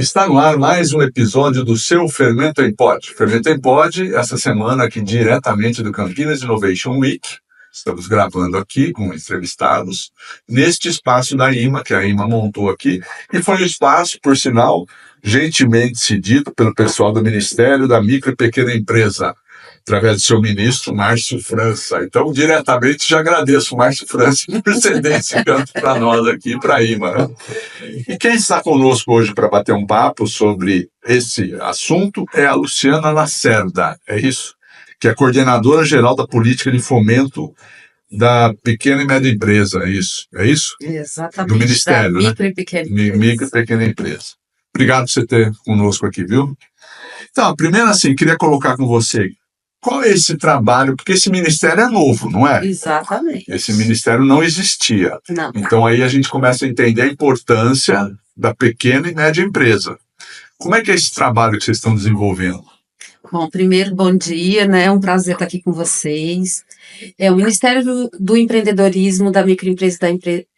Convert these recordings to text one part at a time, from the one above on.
Está no ar mais um episódio do seu Fermento em Pod. Fermento em Pod, essa semana aqui diretamente do Campinas Innovation Week. Estamos gravando aqui com entrevistados neste espaço da IMA, que a IMA montou aqui. E foi um espaço, por sinal, gentilmente cedido pelo pessoal do Ministério da Micro e Pequena Empresa, através do seu ministro, Márcio França. Então, diretamente, já agradeço o Márcio França por ceder esse canto para nós aqui, para a IMA. E quem está conosco hoje para bater um papo sobre esse assunto é a Luciana Lacerda, é isso? Que é coordenadora geral da política de fomento da pequena e média empresa, é isso? É isso? Exatamente. Do Ministério, da micro e pequena empresa. Micro e pequena empresa. Obrigado por você ter conosco aqui, viu? Então, primeiro assim, queria colocar com você, qual é esse trabalho? Porque esse ministério é novo, não é? Exatamente. Esse ministério não existia. Não. Então aí a gente começa a entender a importância da pequena e média empresa. Como é que é esse trabalho que vocês estão desenvolvendo? Bom, primeiro, bom dia, né? É um prazer estar aqui com vocês. O Ministério do Empreendedorismo, da Microempresa e da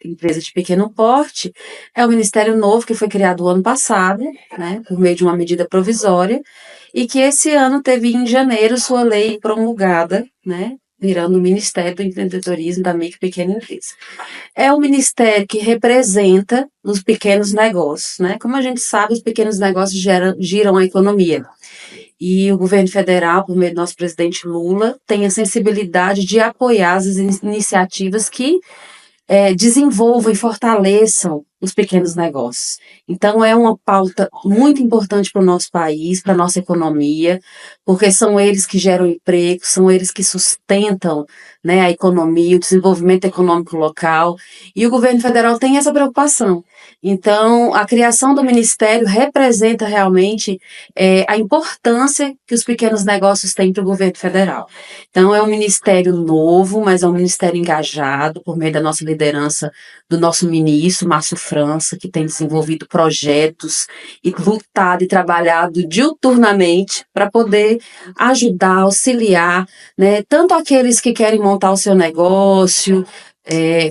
Empresa de Pequeno Porte é um ministério novo que foi criado o ano passado, né? Por meio de uma medida provisória, e que esse ano teve em janeiro sua lei promulgada, né? Virando o Ministério do Empreendedorismo da Micro e Pequena Empresa. É um ministério que representa os pequenos negócios, né? Como a gente sabe, os pequenos negócios giram a economia. E o governo federal, por meio do nosso presidente Lula, tem a sensibilidade de apoiar as iniciativas que desenvolvam e fortaleçam os pequenos negócios. Então, é uma pauta muito importante para o nosso país, para a nossa economia, porque são eles que geram emprego, são eles que sustentam, né, a economia, o desenvolvimento econômico local, e o governo federal tem essa preocupação. Então, a criação do Ministério representa realmente a importância que os pequenos negócios têm para o governo federal. Então, é um ministério novo, mas é um ministério engajado, por meio da nossa liderança, do nosso ministro, Márcio França, que tem desenvolvido projetos e lutado e trabalhado diuturnamente para poder ajudar, auxiliar, né, tanto aqueles que querem montar o seu negócio,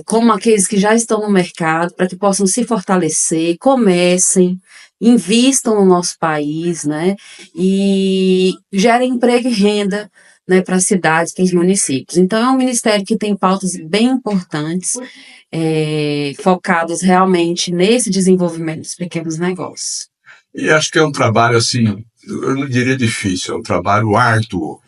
como aqueles que já estão no mercado, para que possam se fortalecer, comecem, invistam no nosso país, né, e gerem emprego e renda, né, para as cidades, para os municípios. Então, é um ministério que tem pautas bem importantes, focadas realmente nesse desenvolvimento dos pequenos negócios. E acho que é um trabalho, assim, eu não diria difícil, é um trabalho árduo,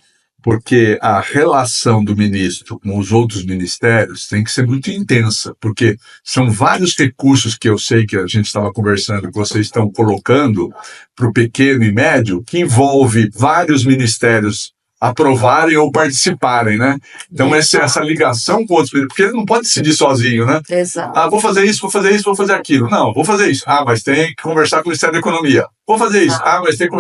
porque a relação do ministro com os outros ministérios tem que ser muito intensa, porque são vários recursos que eu sei que a gente estava conversando, que vocês estão colocando para o pequeno e médio, que envolve vários ministérios aprovarem ou participarem, né? Então essa ligação com outros, porque ele não pode decidir sozinho, né? Exato. Ah, vou fazer isso, vou fazer isso, vou fazer aquilo. Não, vou fazer isso. Ah, mas tem que conversar com o Ministério da Economia. Vou fazer isso. Ah, mas tem que...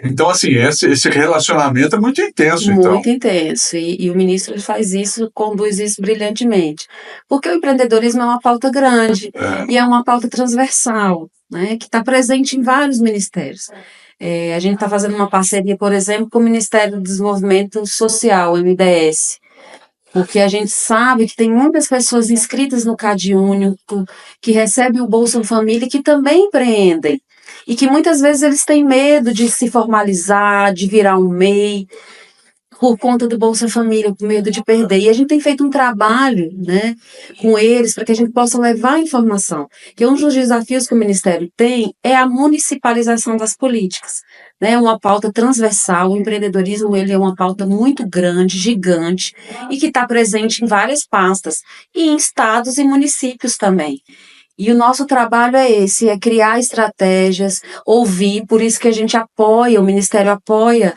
Então, assim, esse relacionamento é muito intenso, então. Muito intenso. E o ministro ele faz isso, conduz isso brilhantemente. Porque o empreendedorismo é uma pauta grande e é uma pauta transversal, né? Que está presente em vários ministérios. A gente está fazendo uma parceria, por exemplo, com o Ministério do Desenvolvimento Social, o MDS, porque a gente sabe que tem muitas pessoas inscritas no CadÚnico, que recebem o Bolsa Família e que também empreendem, e que muitas vezes eles têm medo de se formalizar, de virar um MEI, por conta do Bolsa Família, com medo de perder. E a gente tem feito um trabalho, né, com eles para que a gente possa levar a informação. Que um dos desafios que o Ministério tem é a municipalização das políticas. É uma pauta transversal, o empreendedorismo ele é uma pauta muito grande, gigante, e que está presente em várias pastas, e em estados e municípios também. E o nosso trabalho é esse, é criar estratégias, ouvir, por isso que a gente apoia, o Ministério apoia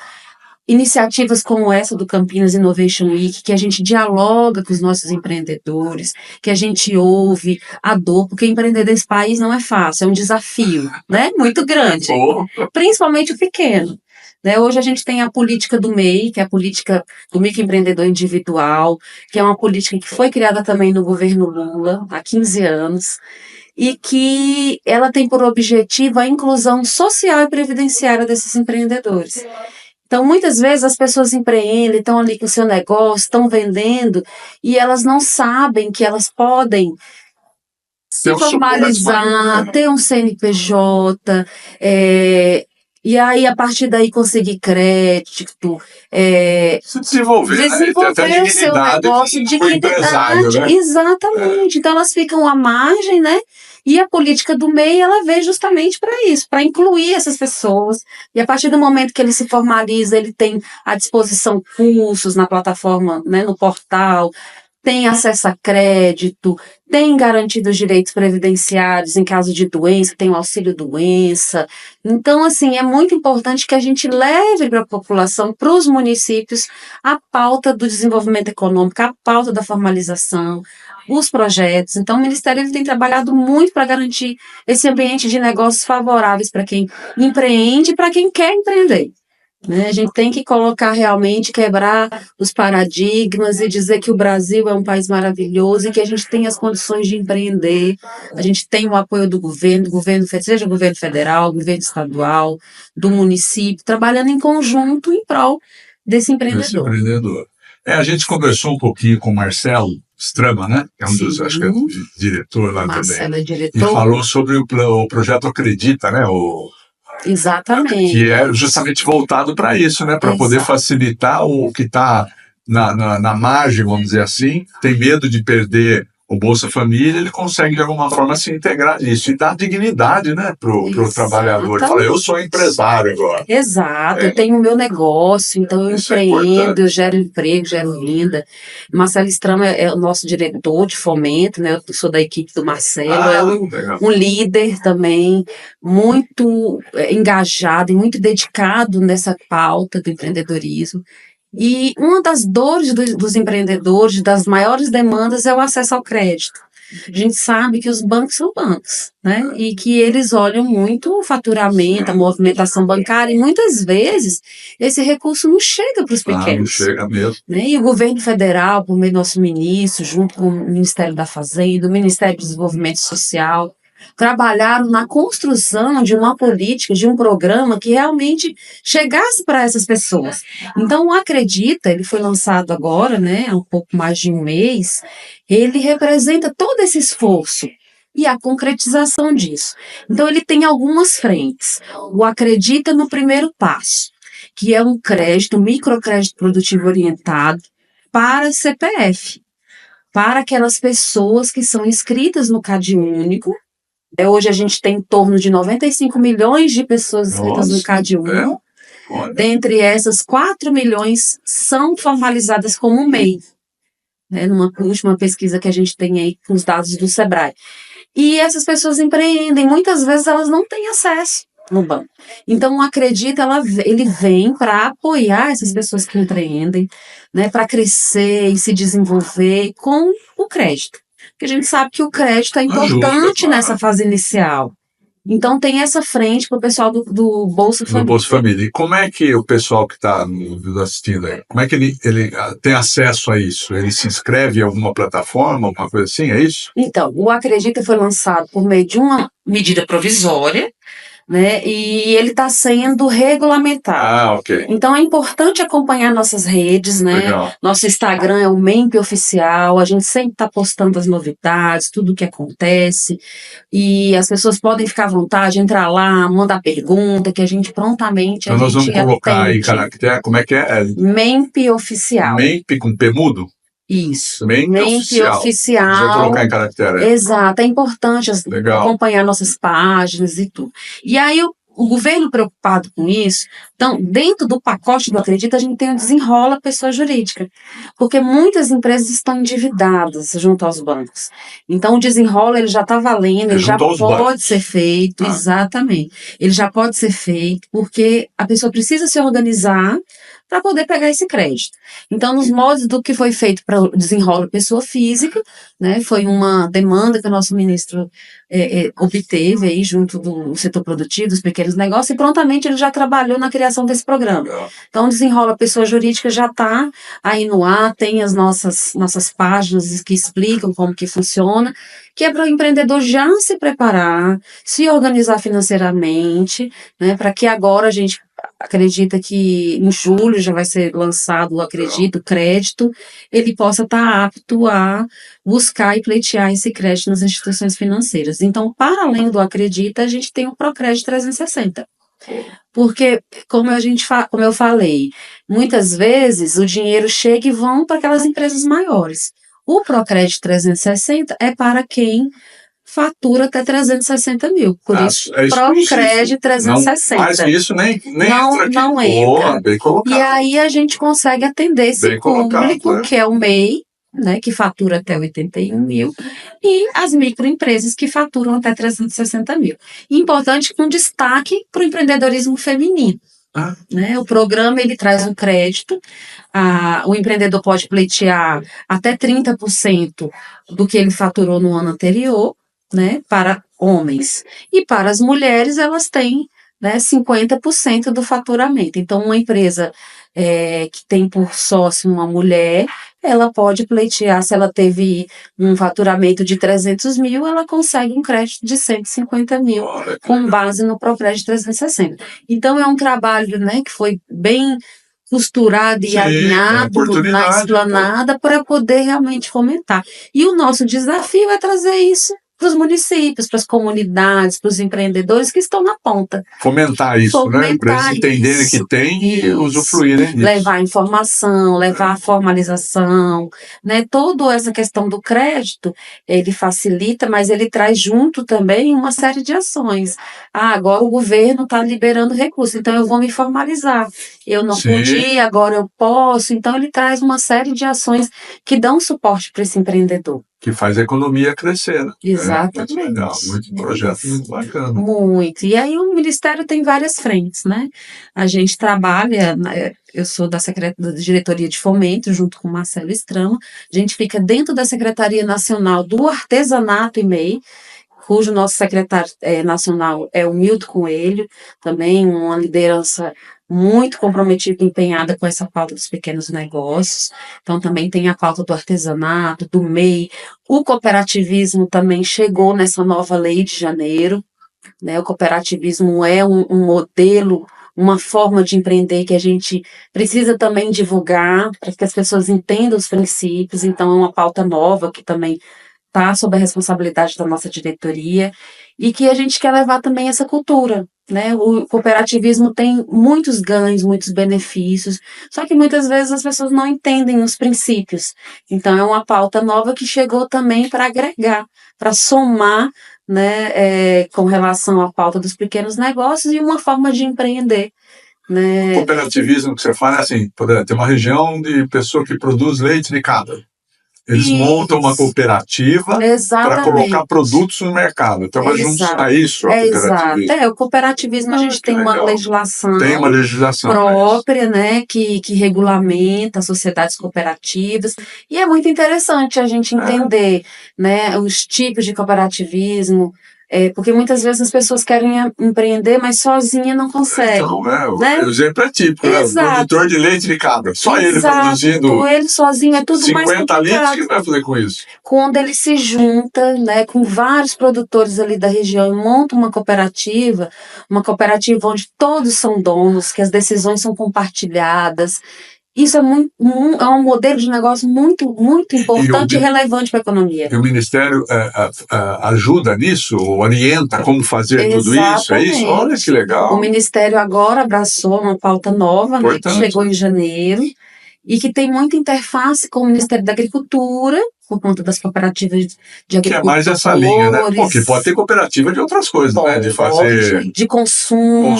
iniciativas como essa do Campinas Innovation Week, que a gente dialoga com os nossos empreendedores, que a gente ouve a dor, porque empreender nesse país não é fácil, é um desafio, né? Muito grande, principalmente o pequeno. Né? Hoje a gente tem a política do MEI, que é a política do microempreendedor individual, que é uma política que foi criada também no governo Lula, há 15 anos, e que ela tem por objetivo a inclusão social e previdenciária desses empreendedores. Então, muitas vezes as pessoas empreendem, estão ali com o seu negócio, estão vendendo, e elas não sabem que elas podem se formalizar, ter um CNPJ, e aí a partir daí conseguir crédito, se desenvolver, né? desenvolver o seu negócio, dignidade, né? exatamente. Então elas ficam à margem, né? E a política do MEI, ela veio justamente para isso, para incluir essas pessoas. E a partir do momento que ele se formaliza, ele tem à disposição cursos na plataforma, né, no portal, tem acesso a crédito, tem garantido os direitos previdenciários em caso de doença, tem o auxílio-doença. Então, assim, é muito importante que a gente leve para a população, para os municípios, a pauta do desenvolvimento econômico, a pauta da formalização, os projetos. Então, o Ministério ele tem trabalhado muito para garantir esse ambiente de negócios favoráveis para quem empreende e para quem quer empreender. Né? A gente tem que colocar realmente, quebrar os paradigmas e dizer que o Brasil é um país maravilhoso e que a gente tem as condições de empreender, a gente tem o apoio do governo, seja o governo federal, o governo estadual, do município, trabalhando em conjunto em prol desse empreendedor. A gente conversou um pouquinho com o Marcelo Strama, né? Que é um dos, acho que é o diretor lá Marcelo também. É diretor. E falou sobre o projeto Acredita, né? Exatamente. Que é justamente voltado para isso, né? Para poder facilitar o que está na margem, vamos dizer assim, tem medo de perder o Bolsa Família, ele consegue de alguma forma se integrar nisso e dar dignidade, né, pro trabalhador. Ele fala, eu sou empresário agora. Exato, eu tenho o meu negócio, então eu empreendo, eu gero emprego, gero renda. Marcelo Strama é o nosso diretor de fomento, né? Eu sou da equipe do Marcelo, um líder também muito engajado e muito dedicado nessa pauta do empreendedorismo. E uma das dores dos empreendedores, das maiores demandas, é o acesso ao crédito. A gente sabe que os bancos são bancos, né? E que eles olham muito o faturamento, a movimentação bancária, e muitas vezes esse recurso não chega para os pequenos. Não chega mesmo. Né? E o governo federal, por meio do nosso ministro, junto com o Ministério da Fazenda, o Ministério do Desenvolvimento Social, trabalharam na construção de uma política, de um programa que realmente chegasse para essas pessoas. Então, o Acredita, ele foi lançado agora, né, há um pouco mais de um mês, ele representa todo esse esforço e a concretização disso. Então, ele tem algumas frentes. O Acredita no primeiro passo, que é um crédito, um microcrédito produtivo orientado para CPF, para aquelas pessoas que são inscritas no CadÚnico. Hoje a gente tem em torno de 95 milhões de pessoas inscritas no CadÚnico. Dentre essas, 4 milhões são formalizadas como MEI, né, numa última pesquisa que a gente tem aí com os dados do Sebrae. E essas pessoas empreendem, muitas vezes elas não têm acesso no banco. Então, o Acredita, ele vem para apoiar essas pessoas que empreendem, né, para crescer e se desenvolver com o crédito. Porque a gente sabe que o crédito é importante nessa fase inicial. Então, tem essa frente para o pessoal do Bolsa Família. Do Bolsa Família. E como é que o pessoal que está assistindo aí, como é que ele tem acesso a isso? Ele se inscreve em alguma plataforma, alguma coisa assim, é isso? Então, o Acredita foi lançado por meio de uma medida provisória, né? E ele está sendo regulamentado. Ok. Então é importante acompanhar nossas redes, né? Legal. Nosso Instagram é o MEMP Oficial, a gente sempre está postando as novidades, tudo o que acontece, e as pessoas podem ficar à vontade, entrar lá, mandar pergunta, que a gente prontamente então nós vamos colocar aí caractere, como é que é? MEMP Oficial. MEMP com P mudo? Isso. MEMP Oficial. Vou colocar em caractere. Exato, é importante acompanhar nossas páginas e tudo. E aí o governo preocupado com isso, então, dentro do pacote do Acredita, a gente tem o Desenrola Pessoa Jurídica, porque muitas empresas estão endividadas junto aos bancos. Então, o Desenrola, ele já está valendo, ele já pode ser feito, exatamente. Ele já pode ser feito, porque a pessoa precisa se organizar para poder pegar esse crédito. Então, nos moldes do que foi feito para o Desenrola Pessoa Física, né, foi uma demanda que o nosso ministro obteve aí junto do setor produtivo, dos pequenos negócios, e prontamente ele já trabalhou na criação desse programa. Então, o Desenrola Pessoa Jurídica já está aí no ar, tem as nossas páginas que explicam como que funciona, que é para o empreendedor já se preparar, se organizar financeiramente, né, para que agora a gente acredita que em julho já vai ser lançado, acredito, o crédito, ele possa estar apto a buscar e pleitear esse crédito nas instituições financeiras. Então, para além do Acredita, a gente tem o Procred 360. Porque, como eu falei, muitas vezes o dinheiro chega e vão para aquelas empresas maiores. O Procred 360 é para quem fatura até 360 mil. Por isso, é Procred 360. Mais que isso, nem não, entra não aqui. entra. Bem colocado. E aí a gente consegue atender esse Bem colocado, público, que é o MEI, né, que fatura até 81 mil, e as microempresas que faturam até 360 mil. E importante com destaque para o empreendedorismo feminino. Né? O programa ele traz um crédito, o empreendedor pode pleitear até 30% do que ele faturou no ano anterior, né, para homens. E para as mulheres, elas têm, né, 50% do faturamento. Então, uma empresa que tem por sócio uma mulher, ela pode pleitear, se ela teve um faturamento de 300 mil, ela consegue um crédito de 150 mil, com base no Procred 360. Então, é um trabalho, né, que foi bem costurado e alinhado na esplanada para poder realmente fomentar. E o nosso desafio é trazer isso para os municípios, para as comunidades, para os empreendedores que estão na ponta. Fomentar isso, né? Para eles entenderem que tem e usufruírem disso. Levar informação, levar a formalização, né? Toda essa questão do crédito, ele facilita, mas ele traz junto também uma série de ações. Agora o governo está liberando recursos, então eu vou me formalizar. Eu não podia, agora eu posso. Então ele traz uma série de ações que dão suporte para esse empreendedor. Que faz a economia crescer, né? Exatamente. Muito legal, muito projeto, muito bacana. Muito. E aí o Ministério tem várias frentes, né? A gente trabalha, eu sou da Diretoria de Fomento, junto com o Marcelo Strama, a gente fica dentro da Secretaria Nacional do Artesanato e MEI, cujo nosso secretário nacional é o Milton Coelho, também uma liderança muito comprometida e empenhada com essa pauta dos pequenos negócios. Então também tem a pauta do artesanato, do MEI, o cooperativismo também chegou nessa nova lei de janeiro, né? O cooperativismo é um modelo, uma forma de empreender que a gente precisa também divulgar, para que as pessoas entendam os princípios. Então é uma pauta nova que também está sob a responsabilidade da nossa diretoria, e que a gente quer levar também essa cultura, né? O cooperativismo tem muitos ganhos, muitos benefícios, só que muitas vezes as pessoas não entendem os princípios. Então é uma pauta nova que chegou também para agregar, para somar, né, com relação à pauta dos pequenos negócios e uma forma de empreender. Né? O cooperativismo que você fala é assim, tem uma região de pessoa que produz leite de cabra. Eles montam uma cooperativa para colocar produtos no mercado. Então, vai juntos a isso, a cooperativismo. O cooperativismo, a gente tem uma legislação, própria, né, que regulamenta as sociedades cooperativas. E é muito interessante a gente entender, né, os tipos de cooperativismo, porque muitas vezes as pessoas querem empreender, mas sozinha não consegue. Então, né? O exemplo é típico, né? O produtor de leite de cabra, só ele produzindo ele sozinho é tudo 50 mais complicado. litros, o que vai fazer com isso? Quando ele se junta, né, com vários produtores ali da região e monta uma cooperativa onde todos são donos, que as decisões são compartilhadas. Isso é um modelo de negócio muito, muito importante e relevante para a economia. E o Ministério ajuda nisso, orienta como fazer tudo isso? É isso? Olha que legal. O Ministério agora abraçou uma pauta nova, né, que chegou em janeiro, e que tem muita interface com o Ministério da Agricultura, por conta das cooperativas de agricultura. Que é mais essa linha, né? Porque pode ter cooperativa de outras coisas, né? De fazer... De consumo.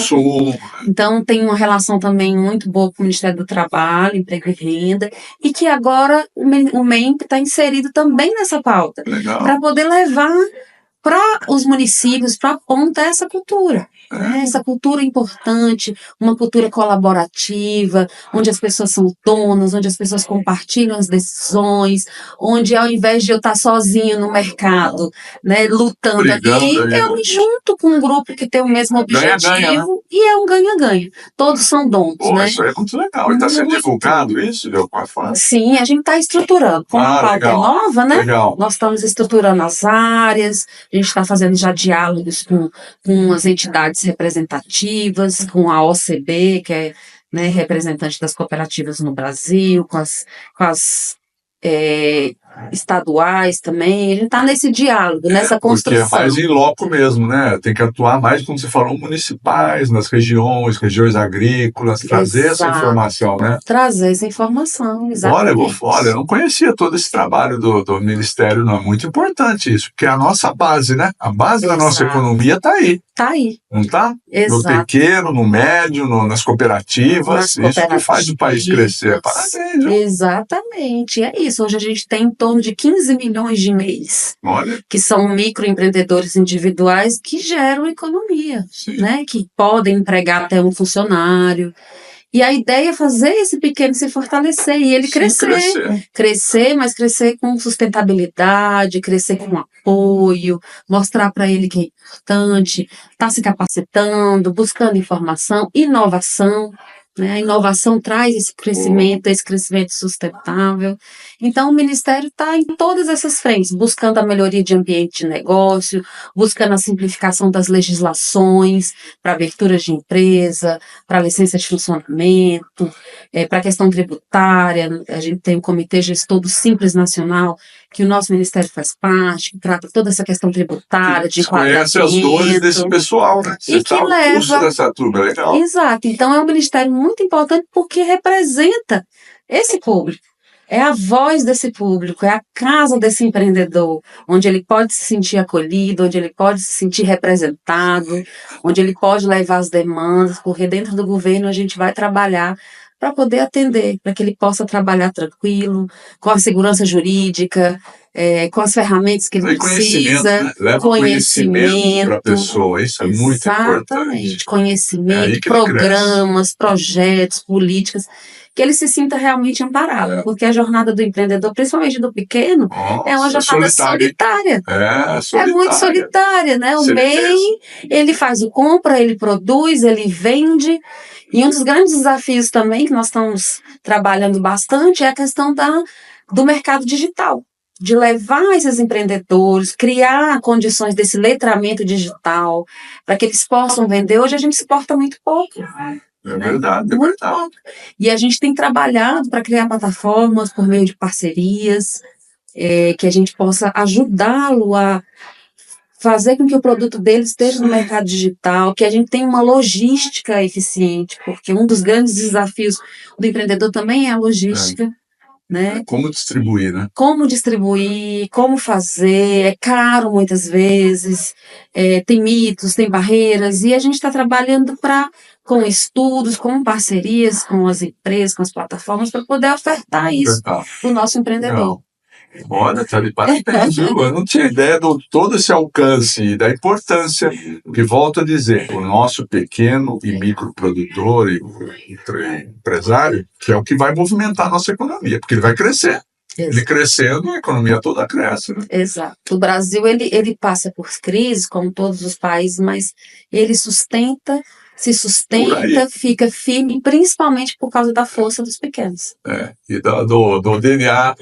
Então, tem uma relação também muito boa com o Ministério do Trabalho, Emprego e Renda, e que agora o MEMP está inserido também nessa pauta. Para poder levar para os municípios, para a ponta, essa cultura. Essa cultura importante, uma cultura colaborativa, onde as pessoas são donas, onde as pessoas compartilham as decisões, onde ao invés de eu estar sozinho no mercado, né, lutando ali, eu me junto com um grupo que tem o mesmo objetivo e é um ganha-ganha. Todos são donos. Né? Isso é muito legal. E está sendo divulgado isso de alguma forma? Sim, a gente está estruturando. Como a pauta é nova, né? Nós estamos estruturando as áreas, A gente está fazendo já diálogos com as entidades representativas, com a OCB, que é, né, representante das cooperativas no Brasil, com as estaduais também. A gente está nesse diálogo, nessa Porque é construção. mais em loco mesmo, né? Tem que atuar mais, como você falou, municipais, nas regiões agrícolas, trazer essa Exato. informação, né? Trazer essa informação, Olha, exatamente. eu não conhecia todo esse trabalho do Ministério, não. É muito importante isso, porque é a nossa base, né? A base da nossa Exato. economia está aí, Tá aí. não está? No Exato. pequeno, no médio, nas cooperativas. Nas Isso que faz o país crescer. cooperativas. Parabéns, viu? Exatamente, é isso. Hoje a gente tem em torno de 15 milhões de MEIs, Olha, que são microempreendedores individuais que geram economia, sim. né? Que podem empregar até um funcionário. E a ideia é fazer esse pequeno se fortalecer e ele Sim, crescer, mas crescer com sustentabilidade, crescer com apoio, mostrar para ele que é importante, tá se capacitando, buscando informação, inovação, né? A inovação traz esse crescimento sustentável. Então, o Ministério está em todas essas frentes, buscando a melhoria de ambiente de negócio, buscando a simplificação das legislações para aberturas de empresa, para licença de funcionamento, para a questão tributária. A gente tem o Comitê Gestor do Simples Nacional, que o nosso Ministério faz parte, que trata toda essa questão tributária, de conhece as dores desse pessoal, né? E que leva... dessa turma, legal. Exato. Então, é um ministério muito importante porque representa esse público. É a voz desse público, é a casa desse empreendedor, onde ele pode se sentir acolhido, onde ele pode se sentir representado, onde ele pode levar as demandas, porque dentro do governo a gente vai trabalhar para poder atender, para que ele possa trabalhar tranquilo, com a segurança jurídica, com as ferramentas que ele precisa. Né? Leva conhecimento para a pessoa, isso é muito importante. Exatamente, conhecimento, programas, projetos, políticas, que ele se sinta realmente amparado, porque a jornada do empreendedor, principalmente do pequeno, é uma jornada solitária. É muito solitária, né? O MEI, ele faz o compra, ele produz, ele vende. E um dos grandes desafios também, que nós estamos trabalhando bastante, é a questão do mercado digital, de levar esses empreendedores, criar condições desse letramento digital, para que eles possam vender. Hoje a gente exporta muito pouco. É verdade, muito pouco. E a gente tem trabalhado para criar plataformas por meio de parcerias, que a gente possa ajudá-lo a fazer com que o produto dele esteja no mercado digital, que a gente tenha uma logística eficiente, porque um dos grandes desafios do empreendedor também é a logística. Né? Como distribuir, né? Como distribuir, como fazer, é caro muitas vezes, tem mitos, tem barreiras, e a gente está trabalhando com estudos, com parcerias com as empresas, com as plataformas, para poder ofertar isso para o nosso empreendedor. Olha, tá de parabéns, viu? Eu não tinha ideia de todo esse alcance e da importância, que volto a dizer, o nosso pequeno e microprodutor e empresário, que é o que vai movimentar a nossa economia, porque ele vai crescer. Exato. Ele crescendo, a economia toda cresce. Né? Exato. O Brasil, ele passa por crises, como todos os países, mas ele se sustenta, fica firme, principalmente por causa da força dos pequenos. E do DNA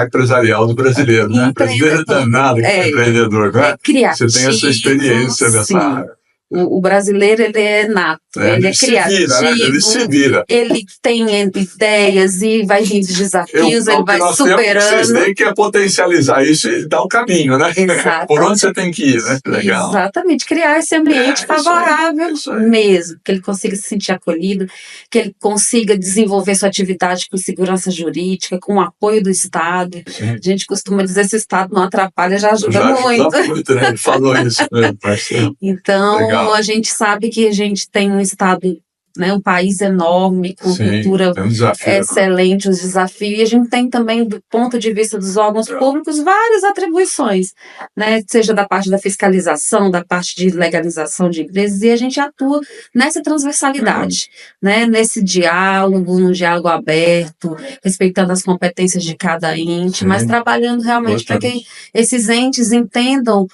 empresarial do brasileiro, né? O brasileiro é danado, que é empreendedor, né? Criativo, você tem essa experiência nessa área. O brasileiro, ele é nato, ele é criativo, ele se vira. Ele tem ideias e vai vindo desafios, ele vai superando. Vocês têm que potencializar isso e dar o caminho, né? Exato. Por onde você tem que ir, né? Legal. Exatamente, criar esse ambiente favorável mesmo, que ele consiga se sentir acolhido, que ele consiga desenvolver sua atividade com segurança jurídica, com o apoio do Estado. Sim. A gente costuma dizer que se o Estado não atrapalha, já ajuda muito. Ajuda muito, né? Ele falou isso mesmo, parceiro. Então, legal. A gente sabe que a gente tem um Estado, né, um país enorme, com cultura excelente, os desafios, e a gente tem também, do ponto de vista dos órgãos públicos, várias atribuições, né, seja da parte da fiscalização, da parte de legalização de empresas, e a gente atua nessa transversalidade, né, nesse diálogo, num diálogo aberto, respeitando as competências de cada ente, mas trabalhando realmente para que esses entes entendam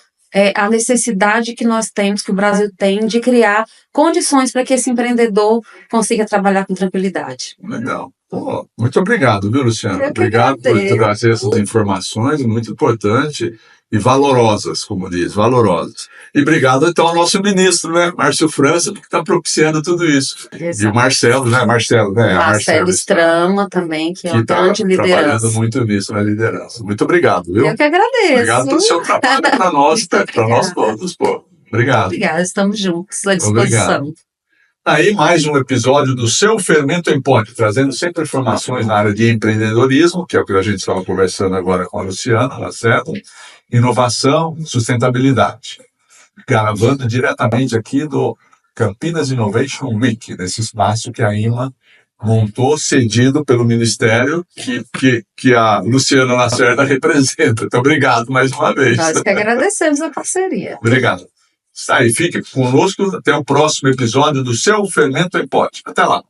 a necessidade que nós temos, que o Brasil tem, de criar condições para que esse empreendedor consiga trabalhar com tranquilidade. Legal. Pô, muito obrigado, viu, Luciano? Eu que Obrigado por agradeço. trazer essas informações muito importantes e valorosas, como diz, valorosas. E obrigado, então, ao nosso ministro, né, Márcio França, que está propiciando tudo isso. E o Exato. Marcelo, né, a Marcelo Strama também, que é que uma está grande trabalhando liderança. muito nisso na liderança. Muito obrigado, viu? Eu que agradeço. Obrigado pelo seu trabalho para nós, Muito para nós obrigada. todos, pô. Obrigado. Obrigada, estamos juntos à Obrigado. disposição. Aí mais um episódio do Seu Fermento em Ponte, trazendo sempre informações na área de empreendedorismo, que é o que a gente estava conversando agora com a Luciana, tá certo? Inovação, sustentabilidade. Gravando diretamente aqui do Campinas Innovation Week, nesse espaço que a IMA montou, cedido pelo Ministério, que a Luciana Lacerda representa. Então, obrigado mais uma vez. Nós que agradecemos a parceria. Obrigado. Está aí, fique conosco até o próximo episódio do Seu Fermento em Pote. Até lá.